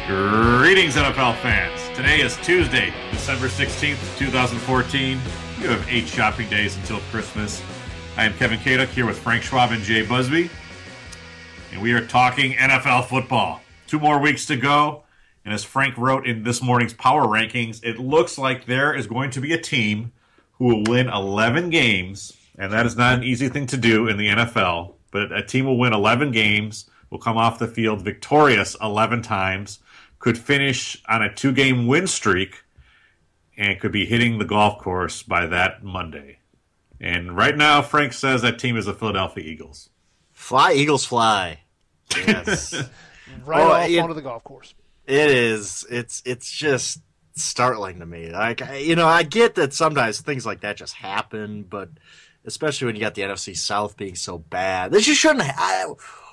Greetings, NFL fans. Today is Tuesday, December 16th, 2014. You have 8 shopping days until Christmas. I am Kevin Kaduk here with Frank Schwab and Jay Busbee. And we are talking NFL football. 2 more weeks to go. And as Frank wrote in this morning's Power Rankings, it looks like there is going to be a team who will win 11 games. And that is not an easy thing to do in the NFL. But a team will win 11 games, will come off the field victorious 11 times, could finish on a 2-game win streak, and could be hitting the golf course by that Monday. And right now, Frank says that team is the Philadelphia Eagles. Fly, Eagles, fly. Yes. onto the golf course. It is. It's just startling to me. Like, I get that sometimes things like that just happen, but especially when you got the NFC South being so bad, this just shouldn't.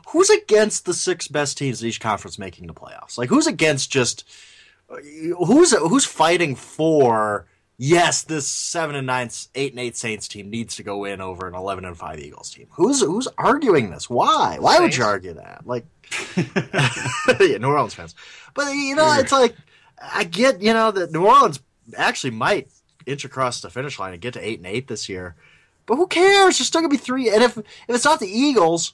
Who's against the 6 best teams in each conference making the playoffs? Like, who's against just who's fighting for? Yes, this 7-9, 8-8 Saints team needs to go in over an 11-5 Eagles team. Who's arguing this? Why? Why would you argue that? Like, yeah, New Orleans fans. But it's like I get that New Orleans actually might inch across the finish line and get to 8-8 this year. But who cares? There's still gonna be 3. And if it's not the Eagles,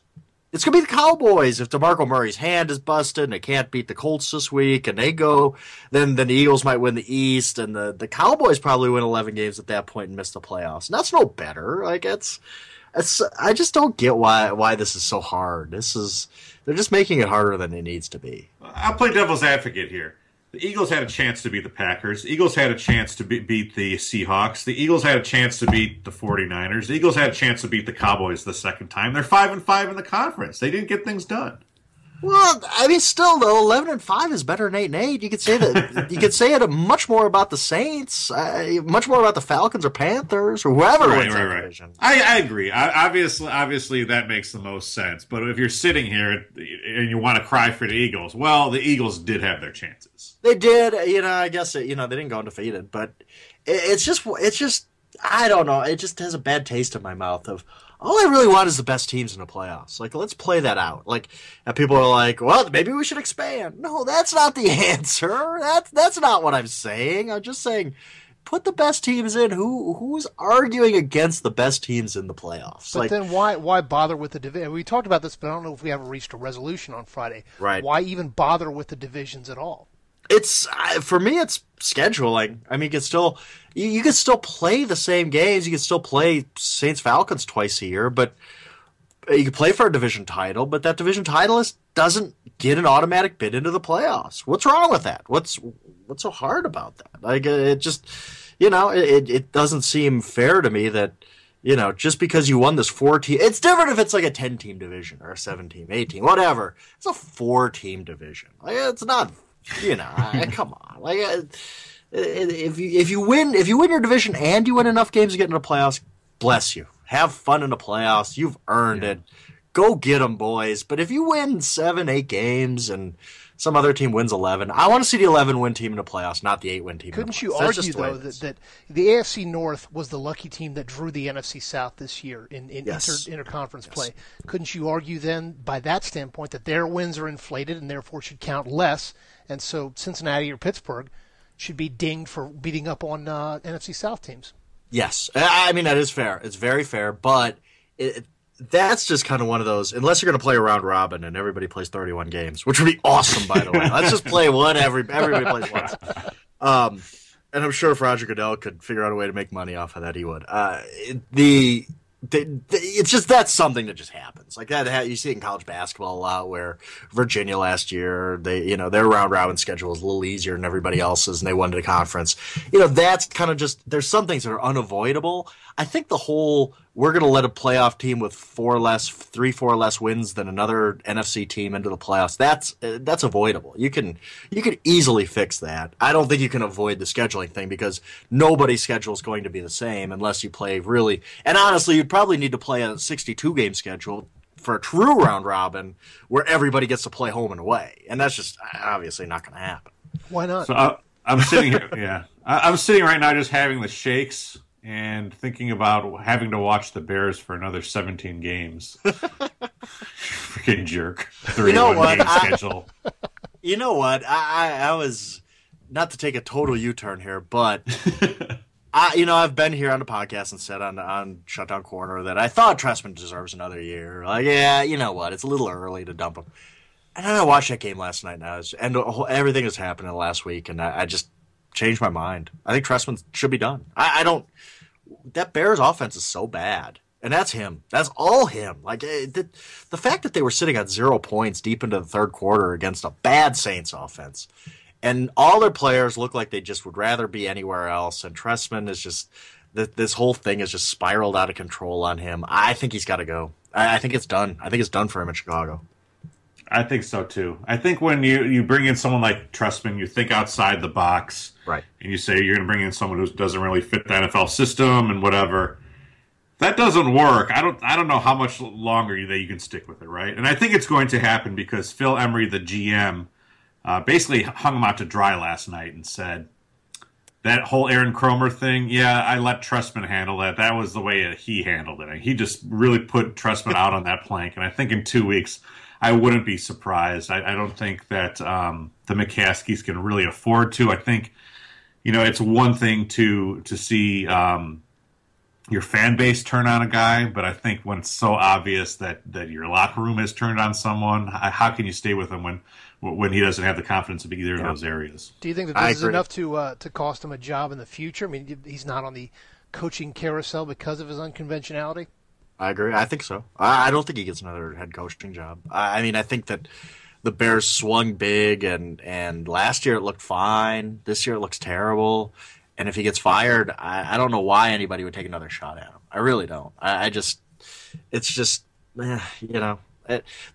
it's going to be the Cowboys. If DeMarco Murray's hand is busted and they can't beat the Colts this week and they go, then the Eagles might win the East, and the Cowboys probably win 11 games at that point and miss the playoffs. And that's no better. Like, I just don't get why this is so hard. They're just making it harder than it needs to be. I'll play devil's advocate here. The Eagles had a chance to beat the Packers. The Eagles had a chance to beat the Seahawks. The Eagles had a chance to beat the 49ers. The Eagles had a chance to beat the Cowboys the second time. They're 5-5 in the conference. They didn't get things done. Well, I mean, still though, 11-5 is better than 8-8. You could say that. You could say it much more about the Saints, much more about the Falcons or Panthers or whoever wins that division. I agree. Obviously, that makes the most sense. But if you're sitting here and you want to cry for the Eagles, well, the Eagles did have their chances. They did. I guess they didn't go undefeated, but it's just. I don't know. It just has a bad taste in my mouth of. All I really want is the best teams in the playoffs. Like, let's play that out. Like, and people are like, well, maybe we should expand. No, that's not the answer. That's not what I'm saying. I'm just saying, put the best teams in. Who's arguing against the best teams in the playoffs? But then why bother with the division? We talked about this, but I don't know if we haven't reached a resolution on Friday. Right. Why even bother with the divisions at all? For me, it's scheduling. I mean, you can still play the same games. You can still play Saints Falcons twice a year, but you can play for a division title. But that division title doesn't get an automatic bid into the playoffs. What's wrong with that? What's so hard about that? Like, it just it doesn't seem fair to me that just because you won this 4-team, it's different if it's like a 10-team division or a 7-team, 8-team, whatever. It's a 4-team division. Like, it's not. Come on. Like, if you win your division and you win enough games to get into the playoffs, bless you. Have fun in the playoffs. You've earned it. Go get them, boys. But if you win 7, 8 games and some other team wins 11, I want to see the 11-win team in the playoffs, not the 8-win team. Couldn't you argue though that the AFC North was the lucky team that drew the NFC South this year in interconference play? Couldn't you argue then, by that standpoint, that their wins are inflated and therefore should count less? And so Cincinnati or Pittsburgh should be dinged for beating up on NFC South teams. Yes. I mean, that is fair. It's very fair. But that's just kind of one of those, unless you're going to play a round robin and everybody plays 31 games, which would be awesome, by the way. Let's just play one everybody plays once. And I'm sure if Roger Goodell could figure out a way to make money off of that, he would. It's just that's something that just happens like that. You see it in college basketball a lot, where Virginia last year, their round robin schedule was a little easier than everybody else's, and they won the conference. That's kind of just, there's some things that are unavoidable. I think the whole, we're going to let a playoff team with 4 less wins than another NFC team into the playoffs, that's avoidable. You can easily fix that. I don't think you can avoid the scheduling thing, because nobody's schedule is going to be the same unless you play really, and honestly, you'd probably need to play a 62-game schedule for a true round robin where everybody gets to play home and away, and that's just obviously not going to happen. Why not? So I'm sitting here, yeah. I'm sitting right now just having the shakes and thinking about having to watch the Bears for another 17 games. Freaking jerk. 31 game schedule. You know what? I was, not to take a total U-turn here, but I've been here on the podcast and said on Shutdown Corner that I thought Trestman deserves another year. Like, yeah, you know what? It's a little early to dump him. And then I watched that game last night now, and everything that's happened last week, and I just changed my mind. I think Trestman should be done. I don't. That Bears offense is so bad. And that's him. That's all him. Like the fact that they were sitting at 0 points deep into the third quarter against a bad Saints offense, and all their players look like they just would rather be anywhere else. And Trestman is just this whole thing has just spiraled out of control on him. I think he's got to go. I think it's done. I think it's done for him in Chicago. I think so too. I think when you bring in someone like Trestman, you think outside the box, right? And you say you're going to bring in someone who doesn't really fit the NFL system and whatever. That doesn't work. I don't know how much longer you can stick with it, right? And I think it's going to happen because Phil Emery, the GM, basically hung him out to dry last night and said that whole Aaron Kromer thing. Yeah, I let Trestman handle that. That was the way he handled it. He just really put Trestman out on that plank. And I think in 2 weeks, I wouldn't be surprised. I don't think that the McCaskies can really afford to. I think, it's one thing to see your fan base turn on a guy, but I think when it's so obvious that your locker room has turned on someone, how can you stay with him when he doesn't have the confidence of either of those areas? Do you think that this is enough to cost him a job in the future? I mean, he's not on the coaching carousel because of his unconventionality? I agree. I think so. I don't think he gets another head coaching job. I mean, I think that the Bears swung big, and last year it looked fine. This year it looks terrible. And if he gets fired, I don't know why anybody would take another shot at him. I really don't. It's just, the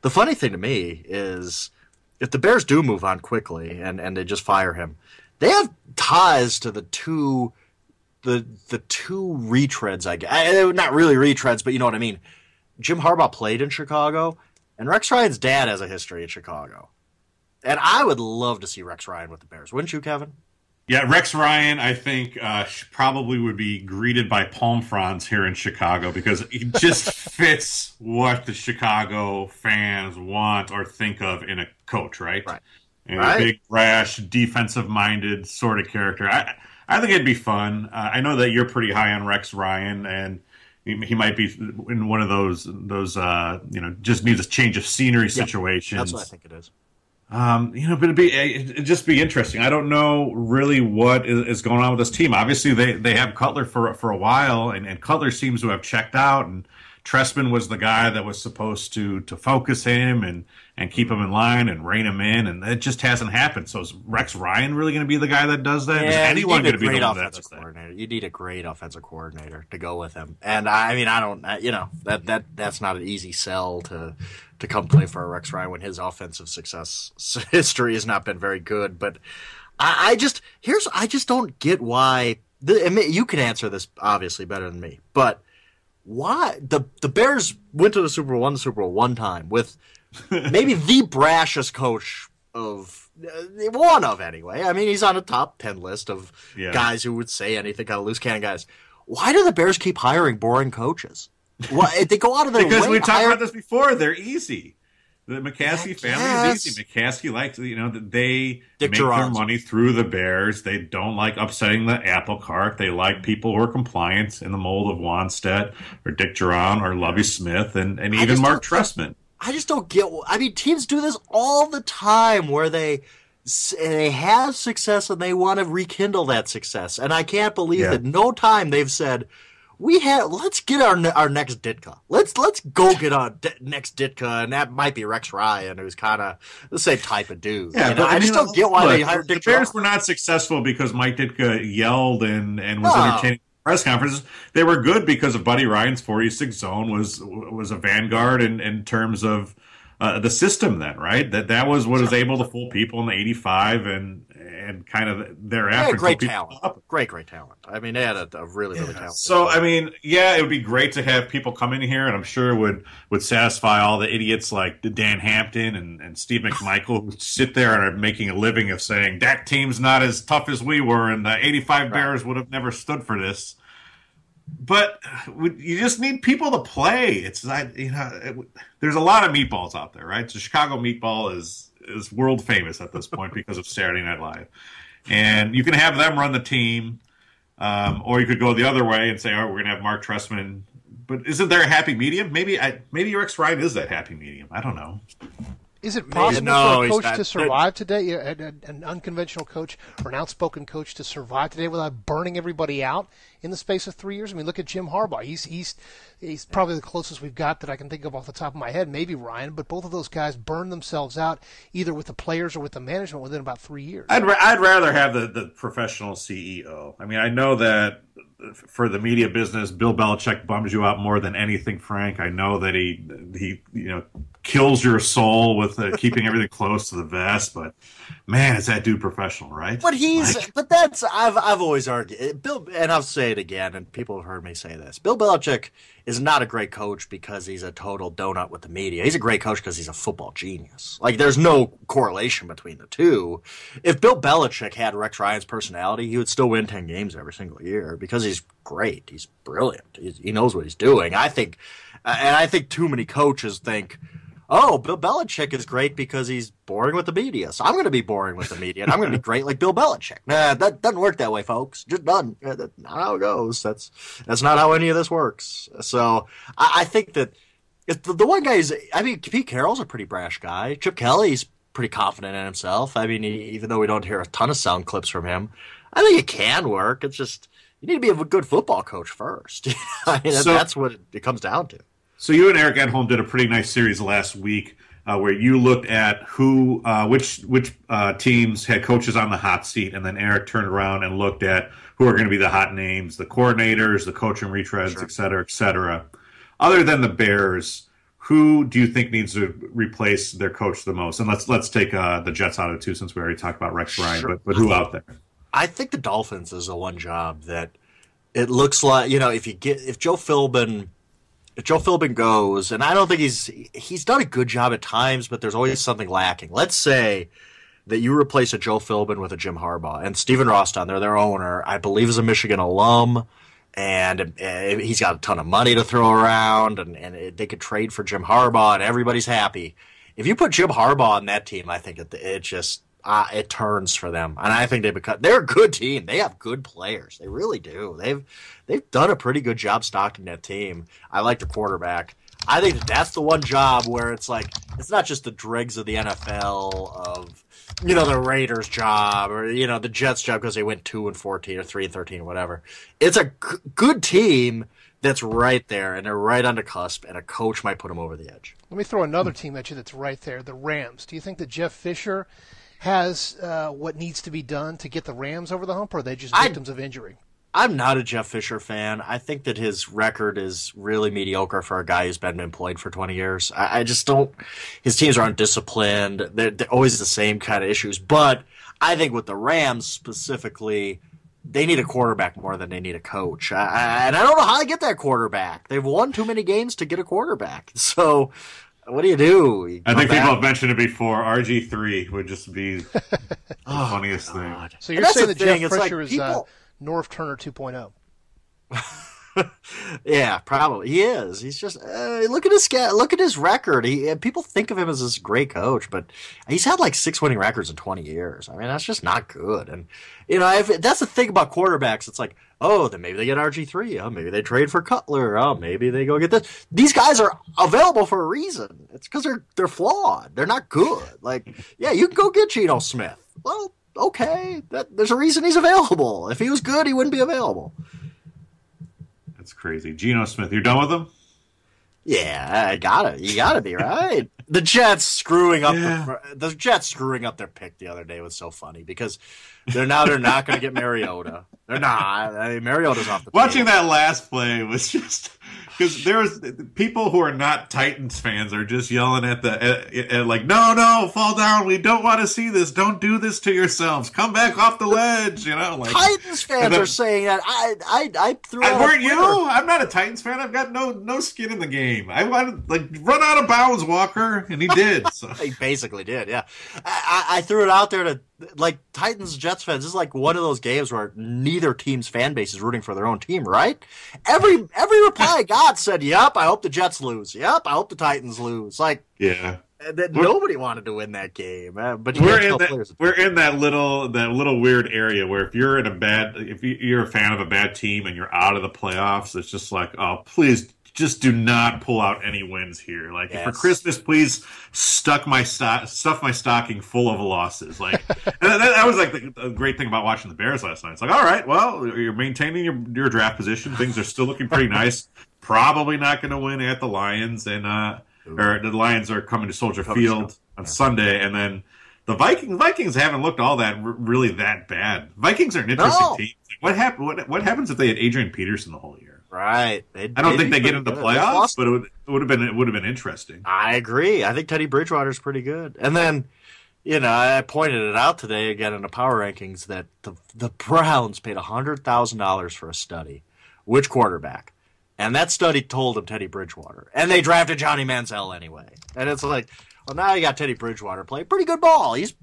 funny thing to me is if the Bears do move on quickly and they just fire him, they have ties to the two retreads, I guess. Not really retreads, but you know what I mean. Jim Harbaugh played in Chicago, and Rex Ryan's dad has a history in Chicago. And I would love to see Rex Ryan with the Bears. Wouldn't you, Kevin? Yeah, Rex Ryan, I think, probably would be greeted by palm fronds here in Chicago because he just fits what the Chicago fans want or think of in a coach, right? Right. And a big, brash, defensive-minded sort of character. I think it'd be fun. I know that you're pretty high on Rex Ryan, and he might be in one of those just needs a change of scenery situations. That's what I think it is. But it'd just be interesting. I don't know really what is going on with this team. Obviously, they have Cutler for a while, and Cutler seems to have checked out. And Trestman was the guy that was supposed to focus him and keep him in line and rein him in, and it just hasn't happened. So is Rex Ryan really going to be the guy that does that? Yeah, is anyone going to be the one that does that? You need a great offensive coordinator to go with him. And I mean, I don't, that's not an easy sell to come play for Rex Ryan when his offensive success history has not been very good. But I just don't get why. You can answer this obviously better than me, but why the Bears went to the Super Bowl, won the Super Bowl one time with maybe the brashest coach of one of anyway. I mean, he's on a top 10 list of guys who would say anything, kind of loose cannon guys. Why do the Bears keep hiring boring coaches? Why they go out of their because way we've talked about this before. They're easy. The McCaskey family is easy. McCaskey likes, they make their money through the Bears. They don't like upsetting the apple cart. They like people who are compliant in the mold of Wanstead or Dick Duran or Lovie Smith and even Mark Trestman. I just don't get. I mean, teams do this all the time where they have success and they want to rekindle that success. And I can't believe that no time they've said, let's get our next Ditka. Let's go get our next Ditka, and that might be Rex Ryan, who's kind of the same type of dude. Yeah, but I just don't get why they hired Dick. The Bears were not successful because Mike Ditka yelled and was entertaining press conferences. They were good because of Buddy Ryan's 46 zone was a vanguard in terms of the system then, right? That was what was able to fool people in the 85 and kind of thereafter. Great talent. Great talent. I mean, they had a really talented. So, I mean, it would be great to have people come in here, and I'm sure it would satisfy all the idiots like Dan Hampton and Steve McMichael who sit there and are making a living of saying that team's not as tough as we were, and the 85 Bears would have never stood for this. But you just need people to play. It's not, there's a lot of meatballs out there, right? So Chicago meatball is is world famous at this point because of Saturday Night Live. And you can have them run the team, or you could go the other way and say, all right, we're going to have Mark Trestman. But isn't there a happy medium? Maybe Rex Ryan is that happy medium. I don't know. Is it possible for a coach to survive today, an unconventional coach or an outspoken coach to survive today without burning everybody out in the space of 3 years? I mean, look at Jim Harbaugh. He's probably the closest we've got that I can think of off the top of my head, maybe Ryan, but both of those guys burned themselves out either with the players or with the management within about 3 years. I'd rather have the professional CEO. I mean, I know that for the media business, Bill Belichick bums you out more than anything, Frank. I know that he kills your soul with keeping everything close to the vest, but man, is that dude professional, right? But I've always argued, Bill, and I'll say it again, and people have heard me say this. Bill Belichick is not a great coach because he's a total donut with the media. He's a great coach because he's a football genius. Like, there's no correlation between the two. If Bill Belichick had Rex Ryan's personality, he would still win 10 games every single year because he's great. He's brilliant. He knows what he's doing. I think too many coaches think, oh, Bill Belichick is great because he's boring with the media, so I'm going to be boring with the media, and I'm going to be great like Bill Belichick. Nah, that doesn't work that way, folks. Just doesn't. That's not how it goes. That's not how any of this works. So I think that if the one guy is, I mean, Pete Carroll's a pretty brash guy. Chip Kelly's pretty confident in himself. I mean, even though we don't hear a ton of sound clips from him, I think it can work. It's just you need to be a good football coach first. I mean, that's what it comes down to. So you and Eric Edholm did a pretty nice series last week where you looked at which teams had coaches on the hot seat, and then Eric turned around and looked at who are going to be the hot names, the coordinators, the coaching retreads, sure, et cetera, et cetera. Other than the Bears, who do you think needs to replace their coach the most? And let's take the Jets out of it too, since we already talked about Rex Ryan. Sure. But who out there? I think the Dolphins is the one job that it looks like, if Joe Philbin goes, and I don't think he's done a good job at times, but there's always something lacking. Let's say that you replace a Joe Philbin with a Jim Harbaugh, and Stephen Roston, they're their owner, I believe is a Michigan alum, and he's got a ton of money to throw around, and they could trade for Jim Harbaugh, and everybody's happy. If you put Jim Harbaugh on that team, I think it just it turns for them, and I think they're a good team. They have good players. They really do. They've done a pretty good job stocking that team. I like the quarterback. I think that's the one job where it's like it's not just the dregs of the NFL of the Raiders job or the Jets job because they went 2-14 or 3-13 or whatever. It's a good team that's right there, and they're right on the cusp, and a coach might put them over the edge. Let me throw another team at you that's right there, the Rams. Do you think that Jeff Fisher has what needs to be done to get the Rams over the hump, or are they just victims of injury? I'm not a Jeff Fisher fan. I think that his record is really mediocre for a guy who's been employed for 20 years. I just don't – his teams are undisciplined. They're always the same kind of issues. But I think with the Rams specifically, they need a quarterback more than they need a coach. And I don't know how to get that quarterback. They've won too many games to get a quarterback. So – what do you do? I think people have mentioned it before. RG3 would just be the funniest thing. So you're saying that Jeff Fisher is Norv Turner 2.0? Yeah, probably. He is. He's just look at his record. People think of him as this great coach, but he's had like 6 winning records in 20 years. I mean, that's just not good. And that's the thing about quarterbacks. It's like, oh, then maybe they get RG3. Oh, maybe they trade for Cutler. Oh, maybe they go get this. These guys are available for a reason. It's because they're flawed. They're not good. Like, yeah, you can go get Geno Smith. Well, okay, there's a reason he's available. If he was good, he wouldn't be available. That's crazy. Geno Smith, you're done with him? Yeah, you gotta be right. The Jets screwing up their pick the other day was so funny because they're not going to get Mariota. They're not. I mean, Mariota's off the Watching that last play was just because there was people who are not Titans fans are just yelling at like, no, fall down. We don't want to see this. Don't do this to yourselves. Come back off the ledge. Like Titans fans are saying that. I threw out. Weren't you? I'm not a Titans fan. I've got no skin in the game. I wanted run out of bounds, Walker, and he did. So. He basically did. Yeah, I threw it out there to. Like Titans Jets fans, this is like one of those games where neither team's fan base is rooting for their own team, right? Every reply I got said, "Yep, I hope the Jets lose. Yep, I hope the Titans lose." Like, yeah, That nobody wanted to win that game, but we're in that little weird area where if you're a fan of a bad team and you're out of the playoffs, it's just like, oh, please just do not pull out any wins here. Like, for Christmas, please stuff my stocking full of losses. Like, and that was like the great thing about watching the Bears last night. It's like, all right, well, you're maintaining your draft position. Things are still looking pretty nice. Probably not going to win at the Lions, and or the Lions are coming to Soldier Field on Sunday, and then the Vikings haven't looked all that really that bad. Vikings are an interesting team. What happens if they had Adrian Peterson the whole year? Right. I don't think they get into the playoffs, but it would have been interesting. I agree. I think Teddy Bridgewater's pretty good. And then, I pointed it out today again in the power rankings that the Browns paid $100,000 for a study. Which quarterback? And that study told them Teddy Bridgewater. And they drafted Johnny Manziel anyway. And it's like, well, now you got Teddy Bridgewater playing pretty good ball. He's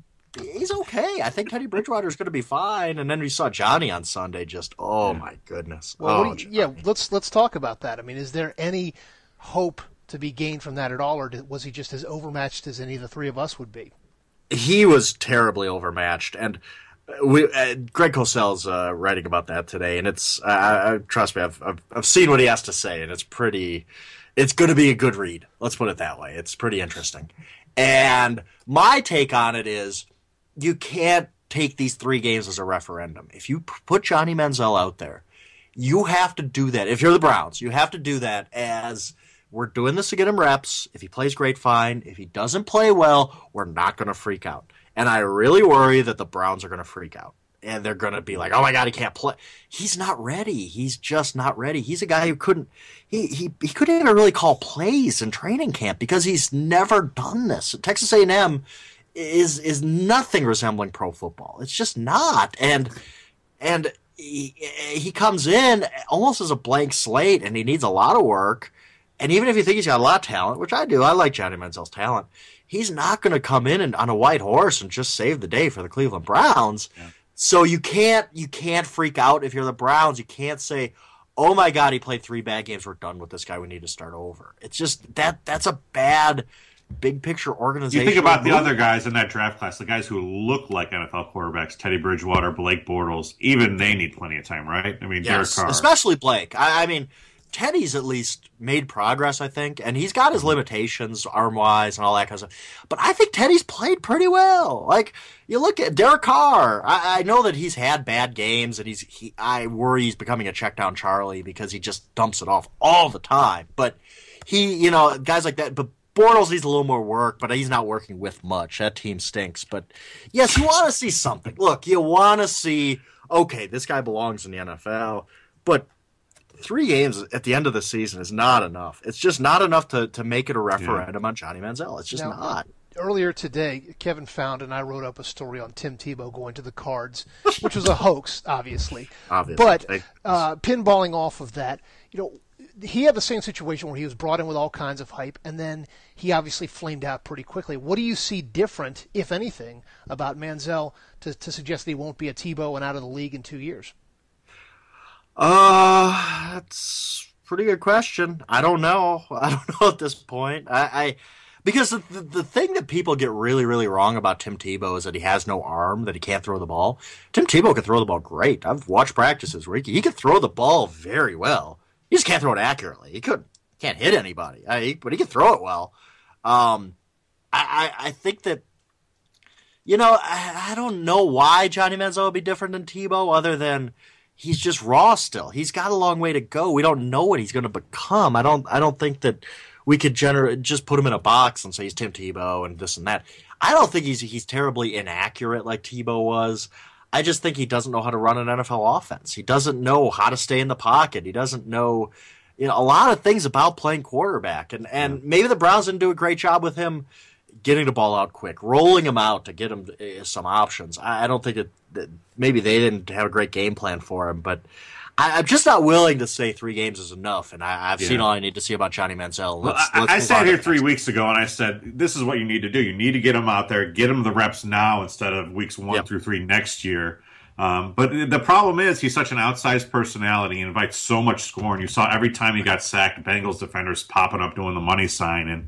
okay. I think Teddy Bridgewater's going to be fine. And then we saw Johnny on Sunday. Just my goodness. Well, let's talk about that. I mean, is there any hope to be gained from that at all, or was he just as overmatched as any of the three of us would be? He was terribly overmatched, and Greg Cosell's writing about that today. And it's trust me, I've seen what he has to say, and it's going to be a good read. Let's put it that way. It's pretty interesting. And my take on it is, you can't take these 3 games as a referendum. If you put Johnny Manziel out there, you have to do that. If you're the Browns, you have to do that as, we're doing this to get him reps. If he plays great, fine. If he doesn't play well, we're not going to freak out. And I really worry that the Browns are going to freak out. And they're going to be like, oh my God, he can't play. He's not ready. He's just not ready. He's a guy who couldn't even really call plays in training camp because he's never done this. Texas A&M is nothing resembling pro football. It's just not. And he comes in almost as a blank slate, and he needs a lot of work. And even if you think he's got a lot of talent, which I do, I like Johnny Manziel's talent, he's not going to come in on a white horse and just save the day for the Cleveland Browns. Yeah. So you can't freak out if you're the Browns. You can't say, oh my God, he played 3 bad games. We're done with this guy. We need to start over. It's just that's a bad big picture organization. You think about the other guys in that draft class, the guys who look like NFL quarterbacks, Teddy Bridgewater, Blake Bortles, even they need plenty of time, right? I mean, yes, Derek Carr. Especially Blake. I mean, Teddy's at least made progress, I think, and he's got his limitations arm-wise and all that kind of stuff. But I think Teddy's played pretty well. Like, you look at Derek Carr. I know that he's had bad games, and I worry he's becoming a check-down Charlie because he just dumps it off all the time. But guys like that. But Bortles needs a little more work, but he's not working with much. That team stinks. But, yes, you want to see something. Look, you want to see, okay, this guy belongs in the NFL, but 3 games at the end of the season is not enough. It's just not enough to make it a referendum on Johnny Manziel. It's just not. Earlier today, Kevin Found and I wrote up a story on Tim Tebow going to the Cards, which was a hoax, obviously. But pinballing off of that, he had the same situation where he was brought in with all kinds of hype, and then he obviously flamed out pretty quickly. What do you see different, if anything, about Manziel to suggest that he won't be a Tebow and out of the league in 2 years? That's a pretty good question. I don't know. At this point. Because the thing that people get really, really wrong about Tim Tebow is that he has no arm, that he can't throw the ball. Tim Tebow can throw the ball great. I've watched practices where he can throw the ball very well. He just can't throw it accurately. He can't hit anybody, but he can throw it well. I think that, I don't know why Johnny Manziel would be different than Tebow other than he's just raw still. He's got a long way to go. We don't know what he's going to become. I don't think that we could just put him in a box and say he's Tim Tebow and this and that. I don't think he's terribly inaccurate like Tebow was. I just think he doesn't know how to run an NFL offense. He doesn't know how to stay in the pocket. He doesn't know a lot of things about playing quarterback. And maybe the Browns didn't do a great job with him getting the ball out quick, rolling him out to get him some options. I don't think that maybe they didn't have a great game plan for him, but I'm just not willing to say 3 games is enough, and I've seen all I need to see about Johnny Manziel. I sat here 3 weeks ago, and I said, this is what you need to do. You need to get him out there, get him the reps now instead of weeks 1 through 3 next year. But the problem is he's such an outsized personality. He invites so much scorn. You saw every time he got sacked, Bengals defenders popping up doing the money sign,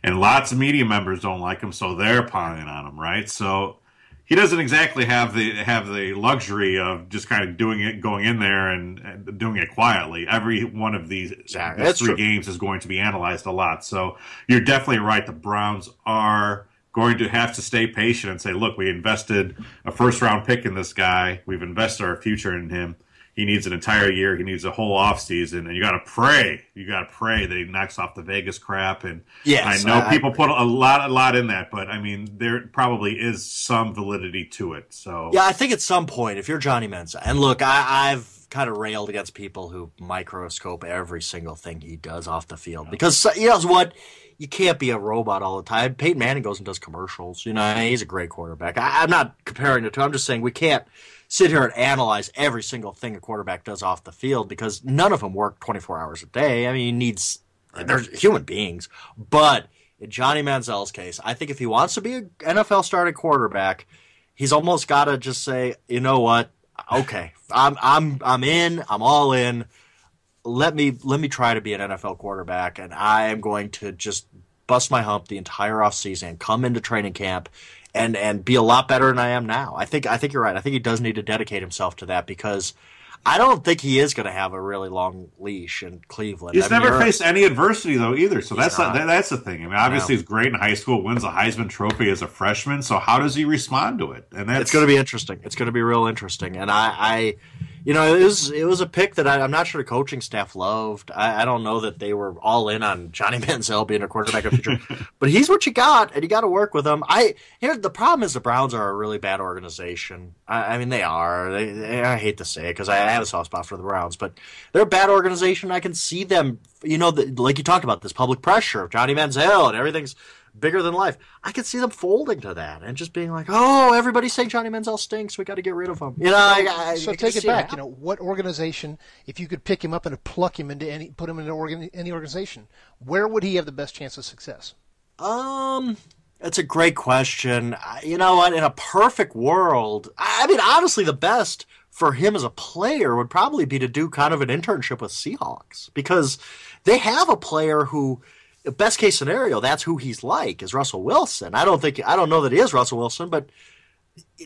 and lots of media members don't like him, so they're piling on him, right? So he doesn't exactly have the luxury of just kind of doing it, going in there and doing it quietly. Every one of these three games is going to be analyzed a lot. So you're definitely right. The Browns are going to have to stay patient and say, look, we invested a first-round pick in this guy. We've invested our future in him. He needs an entire year. He needs a whole offseason. And you got to pray. You got to pray that he knocks off the Vegas crap. And yes, I know people put a lot in that, but, I mean, there probably is some validity to it. So yeah, I think at some point, if you're Johnny Manziel, and look, I've kind of railed against people who microscope every single thing he does off the field. Because, you know what? You can't be a robot all the time. Peyton Manning goes and does commercials. You know, he's a great quarterback. I'm not comparing the two. I'm just saying we can't sit here and analyze every single thing a quarterback does off the field because none of them work 24 hours a day. I mean, they're human beings. But in Johnny Manziel's case, I think if he wants to be an NFL starting quarterback, he's almost got to just say, you know what? Okay, I'm in. I'm all in. Let me try to be an NFL quarterback, and I am going to just bust my hump the entire offseason, come into training camp, and be a lot better than I am now. I think you're right. I think he does need to dedicate himself to that because I don't think he is going to have a really long leash in Cleveland. He's never faced any adversity, though, either. So that's the thing. I mean, obviously he's great in high school, wins a Heisman Trophy as a freshman. So how does he respond to it? And it's going to be interesting. It's going to be real interesting. And I you know, it was a pick that I'm not sure the coaching staff loved. I don't know that they were all in on Johnny Manziel being a quarterback of the future. But he's what you got, and you got to work with him. The problem is the Browns are a really bad organization. I mean, they are. I hate to say it because I have a soft spot for the Browns, but they're a bad organization. I can see them, you know, like you talked about, this public pressure of Johnny Manziel and everything's bigger than life. I could see them folding to that and just being like, "Oh, everybody's saying Johnny Manziel stinks. We got to get rid of him." You know, so take it back. You know, what organization, if you could pick him up and pluck him into put him in any organization, where would he have the best chance of success? That's a great question. You know what? In a perfect world, I mean, honestly, the best for him as a player would probably be to do kind of an internship with Seahawks because they have a player who. Best case scenario, that's who he's like, is Russell Wilson. I don't know that he is Russell Wilson, but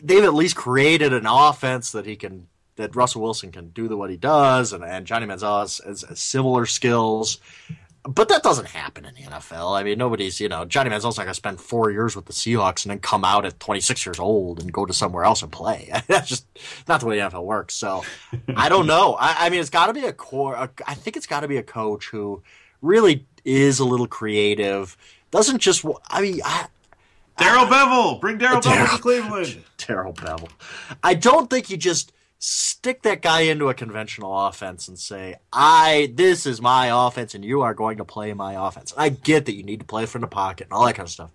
they've at least created an offense that Russell Wilson can do what he does, and Johnny Manziel has similar skills. But that doesn't happen in the NFL. I mean, Johnny Manziel's not going to spend 4 years with the Seahawks and then come out at 26 years old and go to somewhere else and play. That's just not the way the NFL works. So I don't know. I mean, it's got to be I think it's got to be a coach who really is a little creative. Doesn't just, Darrell Bevell! Bring Darrell Bevell to Cleveland! Darrell Bevell. I don't think you just stick that guy into a conventional offense and say, this is my offense and you are going to play my offense. I get that you need to play from the pocket and all that kind of stuff.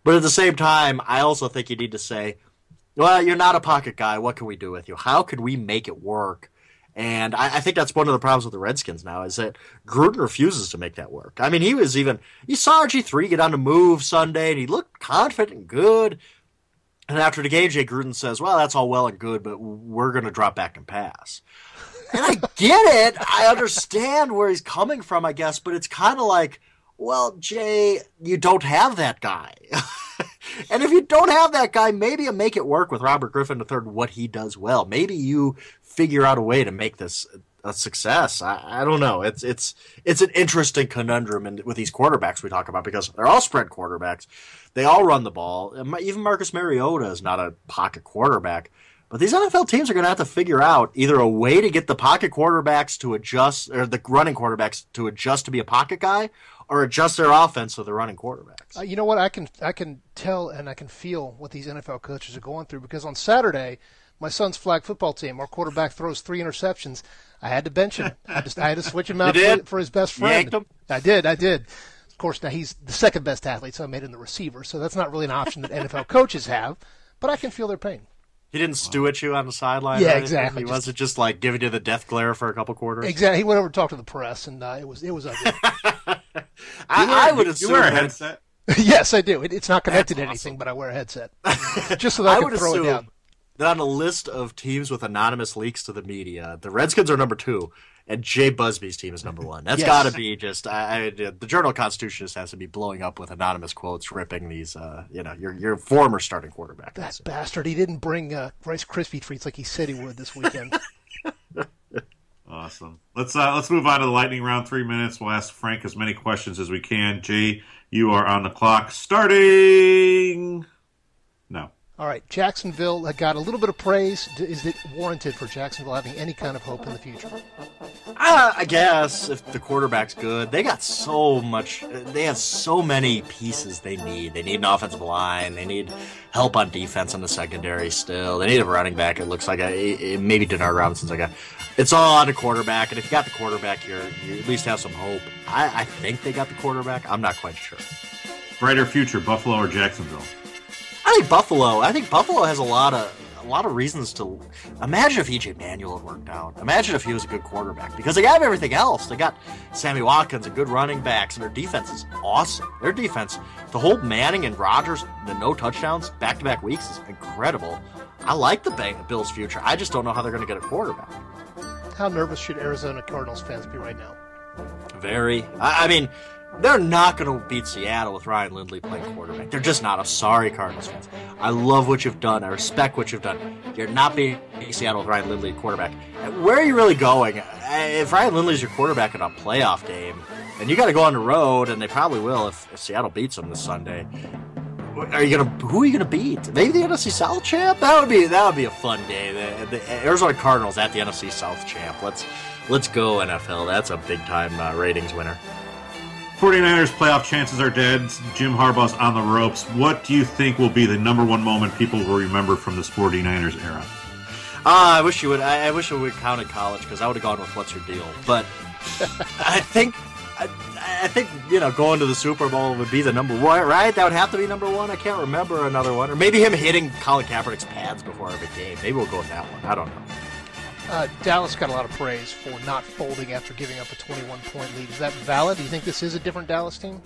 But at the same time, I also think you need to say, well, you're not a pocket guy. What can we do with you? How could we make it work? And I think that's one of the problems with the Redskins now is that Gruden refuses to make that work. I mean, you saw RG3 get on the move Sunday, and he looked confident and good. And after the game, Jay Gruden says, well, that's all well and good, but we're going to drop back and pass. And I get it. I understand where he's coming from, I guess, but it's kind of like, well, Jay, you don't have that guy. And if you don't have that guy, maybe you make it work with Robert Griffin III, what he does well. Maybe you figure out a way to make this a success. I don't know. It's an interesting conundrum with these quarterbacks we talk about because they're all spread quarterbacks. They all run the ball. Even Marcus Mariota is not a pocket quarterback. But these NFL teams are going to have to figure out either a way to get the pocket quarterbacks to adjust, or the running quarterbacks to adjust to be a pocket guy, or adjust their offense to the running quarterbacks. You know what? I can tell and I can feel what these NFL coaches are going through because on Saturday, my son's flag football team, our quarterback throws 3 interceptions. I had to bench him. I had to switch him out for his best friend. Yanked him? I did. Of course, now he's the second best athlete, so I made him the receiver. So that's not really an option that NFL coaches have, but I can feel their pain. He didn't stew at you on the sideline? Yeah, exactly. He wasn't just like giving you the death glare for a couple quarters? Exactly. He went over to talk to the press, and it was ugly. I would assume. You wear a headset? Yes, I do. It's not connected to anything, but I wear a headset just so that I can throw it down. that on a list of teams with anonymous leaks to the media, the Redskins are number 2, and Jay Busbee's team is number 1. That's got to be just the Journal-Constitution just has to be blowing up with anonymous quotes, ripping these, your former starting quarterback. That bastard! He didn't bring Rice Krispie treats like he said he would this weekend. Awesome. Let's move on to the lightning round. 3 minutes. We'll ask Frank as many questions as we can. Jay, you are on the clock. Starting now. All right, Jacksonville got a little bit of praise. Is it warranted for Jacksonville having any kind of hope in the future? I guess if the quarterback's good. They got so much. They have so many pieces they need. They need an offensive line. They need help on defense in the secondary still. They need a running back. It looks like maybe Denard Robinson's like it's all on the quarterback. And if you got the quarterback, you at least have some hope. I think they got the quarterback. I'm not quite sure. Brighter future, Buffalo or Jacksonville? I think Buffalo. Has a lot of reasons to imagine if E.J. Manuel had worked out. Imagine if he was a good quarterback because they got everything else. They got Sammy Watkins and good running backs, and their defense is awesome. Their defense, to hold Manning and Rodgers the no touchdowns back-to-back weeks is incredible. I like the Bills' future. I just don't know how they're going to get a quarterback. How nervous should Arizona Cardinals fans be right now? Very. I mean, they're not going to beat Seattle with Ryan Lindley playing quarterback. They're just not. I'm sorry, Cardinals fans. I love what you've done. I respect what you've done. You're not beating Seattle with Ryan Lindley at quarterback. Where are you really going? If Ryan Lindley's your quarterback in a playoff game, and you got to go on the road, and they probably will if Seattle beats them this Sunday. Who are you gonna beat? Maybe the NFC South champ? That would be a fun day. The Arizona Cardinals at the NFC South champ. Let's go NFL. That's a big time ratings winner. 49ers playoff chances are dead. Jim Harbaugh's on the ropes. What do you think will be the number one moment people will remember from this 49ers era? I wish you would. I wish we would count in college because I would have gone with what's your deal. But I think going to the Super Bowl would be the number one, right? That would have to be number one. I can't remember another one, or maybe him hitting Colin Kaepernick's pads before every game. Maybe we'll go with that one. I don't know. Dallas got a lot of praise for not folding after giving up a 21-point lead. Is that valid? Do you think this is a different Dallas team?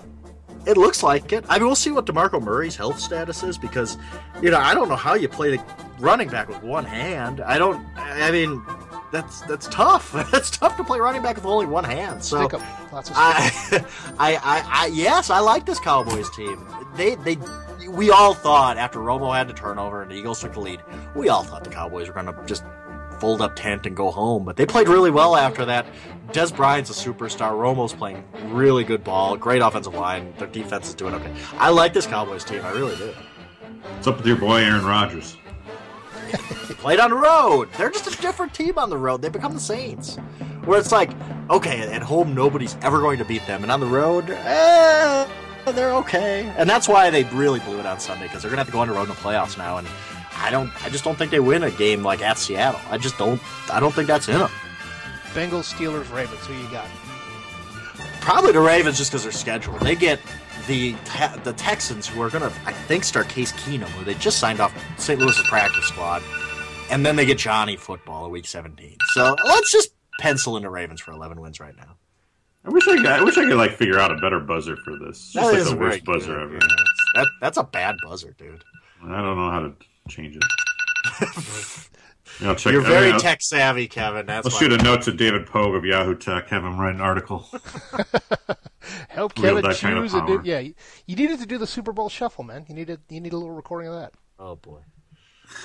It looks like it. I mean, we'll see what DeMarco Murray's health status is because, I don't know how you play the running back with one hand. That's tough. That's tough to play running back with only one hand. So, Lots of yes, I like this Cowboys team. We all thought after Romo had the turnover and the Eagles took the lead, we all thought the Cowboys were going to just fold up tent and go home. But they played really well after that. Des Bryant's a superstar. Romo's playing really good ball. Great offensive line. Their defense is doing okay. I like this Cowboys team. I really do. What's up with your boy Aaron Rodgers? They played on the road. They're just a different team on the road. They become the Saints. Where it's like, okay, at home nobody's ever going to beat them. And on the road, they're okay. And that's why they really blew it on Sunday, because they're going to have to go on the road in the playoffs now. And I just don't think they win a game like at Seattle. I don't think that's in them. Bengals, Steelers, Ravens. Who you got? Probably the Ravens just because they're scheduled. They get the Texans, who are going to, I think, start Case Keenum, who they just signed off St. Louis's practice squad. And then they get Johnny Football in Week 17. So let's just pencil in the Ravens for 11 wins right now. I wish I could figure out a better buzzer for this. That is the worst buzzer ever. Yeah, that's a bad buzzer, dude. I don't know how to change it. You're very tech savvy, Kevin. I'll shoot a note to David Pogue of Yahoo Tech, have him write an article. Help Kevin choose a new. Yeah, you needed to do the Super Bowl shuffle, man. You need a little recording of that. Oh boy.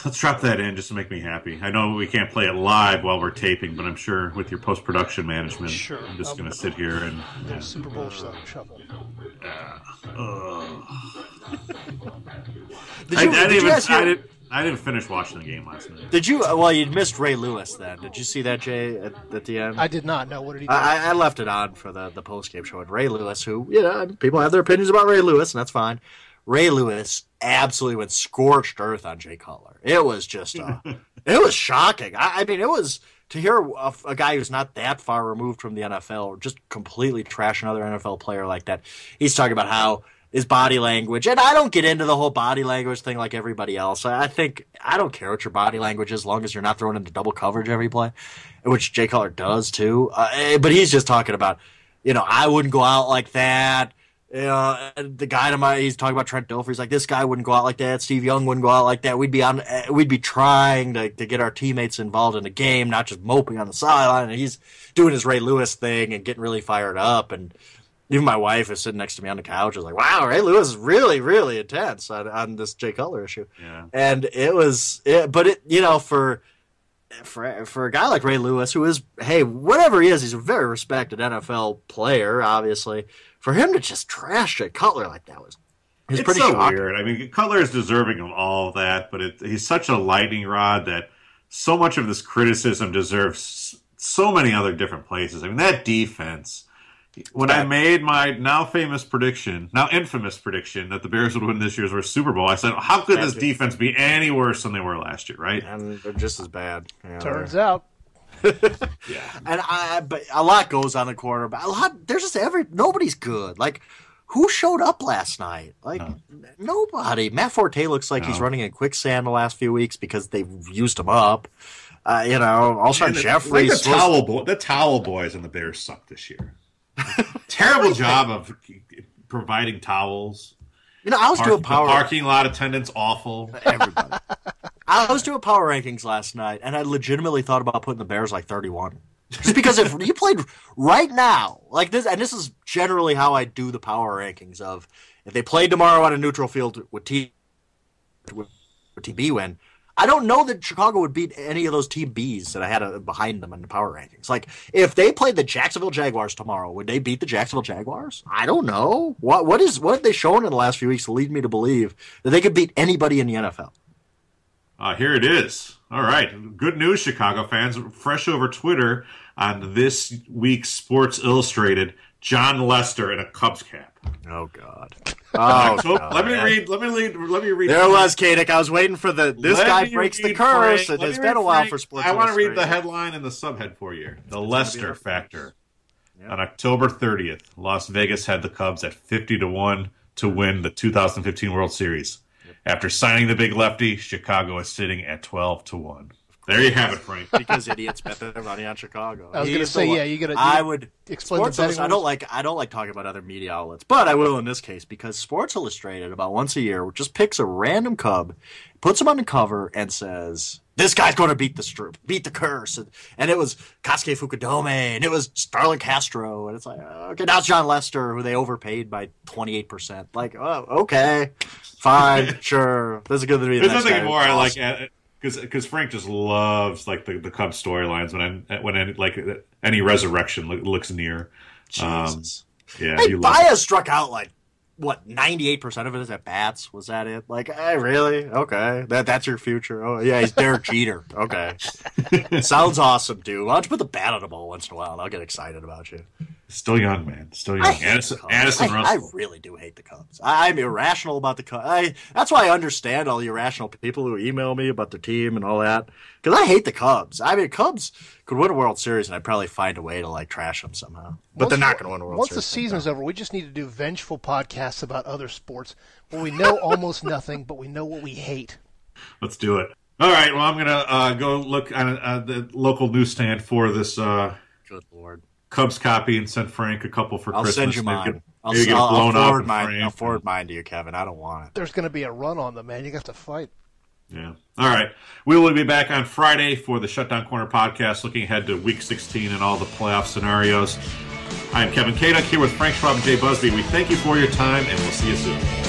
Let's drop that in just to make me happy. I know we can't play it live while we're taping, but I'm sure with your post-production management, sure. I'm just going to sit here and... The Super Bowl shuffle. I didn't finish watching the game last night. Did you? Well, you missed Ray Lewis then. Did you see that, Jay, at the end? I did not. No, what did he do? I left it on for the post-game show. And Ray Lewis, who, people have their opinions about Ray Lewis, and that's fine. Ray Lewis absolutely went scorched earth on Jay Cutler. It was just, it was shocking. I mean, it was, to hear a guy who's not that far removed from the NFL just completely trash another NFL player like that. He's talking about how his body language, and I don't get into the whole body language thing like everybody else. I think, I don't care what your body language is as long as you're not throwing into double coverage every play, which Jay Cutler does too. But he's just talking about, I wouldn't go out like that. And the guy to my, he's talking about Trent Dilfer. He's like, this guy wouldn't go out like that. Steve Young wouldn't go out like that. We'd be trying to get our teammates involved in the game, not just moping on the sideline. And he's doing his Ray Lewis thing and getting really fired up. And even my wife is sitting next to me on the couch. Was like, wow, Ray Lewis is really, really intense on this Jay Cutler issue. Yeah. And for a guy like Ray Lewis, who is, hey, whatever he is, he's a very respected NFL player, obviously. For him to just trash Jay Cutler like that was pretty so shocking. Weird. I mean, Cutler is deserving of all of that, but he's such a lightning rod that so much of this criticism deserves so many other different places. I mean, that defense. When I made my now infamous prediction that the Bears would win this year's Super Bowl, I said, how could this defense be any worse than they were last year, right? And they're just as bad. Yeah, Turns out. Yeah. And but a lot goes on the corner, but there's just nobody's good. Like, who showed up last night? Like, nobody. Matt Forte looks like he's running in quicksand the last few weeks because they've used him up. Alshon Jeffrey. Like the towel boys and the Bears suck this year. Terrible job of providing towels. I was doing the parking lot attendants awful. Everybody. I was doing power rankings last night, and I legitimately thought about putting the Bears like 31. Just because if you played right now, like this, and this is generally how I do the power rankings of if they played tomorrow on a neutral field with TB win, I don't know that Chicago would beat any of those Team Bs that I had behind them in the power rankings. Like, if they played the Jacksonville Jaguars tomorrow, would they beat the Jacksonville Jaguars? I don't know. What have they shown in the last few weeks to lead me to believe that they could beat anybody in the NFL? Here it is. All right. Good news, Chicago fans. Fresh over Twitter on this week's Sports Illustrated, John Lester in a Cubs cap. Oh, God. Oh, God. Let me read. There it was, Kaduk. I was waiting for this guy breaks the curse. It has been a while for Sports I want to read Illustrated. the headline and the subhead for you. The Lester factor. Yep. On October 30th, Las Vegas had the Cubs at 50-1 to win the 2015 World Series. Yep. After signing the big lefty, Chicago is sitting at 12-1. There you have it, Frank. Because idiots bet their money on Chicago. I was going to say, you got to. I would explain Sports the betting. I don't like talking about other media outlets, but I will in this case because Sports Illustrated about once a year just picks a random Cub, puts him on the cover, and says this guy's going to beat the curse, and it was Kosuke Fukudome, and it was Starlin Castro, and it's like okay, now it's John Lester, who they overpaid by 28%. Like, oh, okay, fine, sure, this is good to be. There's nothing more I like. Because Frank just loves like the Cubs storylines when any resurrection looks near. Jesus. Yeah, hey, Baez struck out like 98% of it is at bats. Was that it? Like, really? Okay, that's your future. Oh yeah, he's Derek Jeter. Okay, sounds awesome, dude. Why don't you put the bat on the ball once in a while, and I'll get excited about you. Still young, man. Still young. Addison Russell. I really do hate the Cubs. I'm irrational about the Cubs. That's why I understand all the irrational people who email me about their team and all that. Because I hate the Cubs. I mean, Cubs could win a World Series, and I'd probably find a way to like trash them somehow. But they're not going to win a World Series. Once the season's over, we just need to do vengeful podcasts about other sports where we know almost nothing, but we know what we hate. Let's do it. All right. Well, I'm going to go look on the local newsstand for this. Good Lord. Cubs copy and send Frank a couple for Christmas. I'll send you mine. I'll forward mine to you, Kevin. I don't want it. There's going to be a run on them, man. You got to fight. Yeah. All right. We will be back on Friday for the Shutdown Corner Podcast, looking ahead to Week 16 and all the playoff scenarios. I'm Kevin Kaduk here with Frank Schwab and Jay Busbee. We thank you for your time, and we'll see you soon.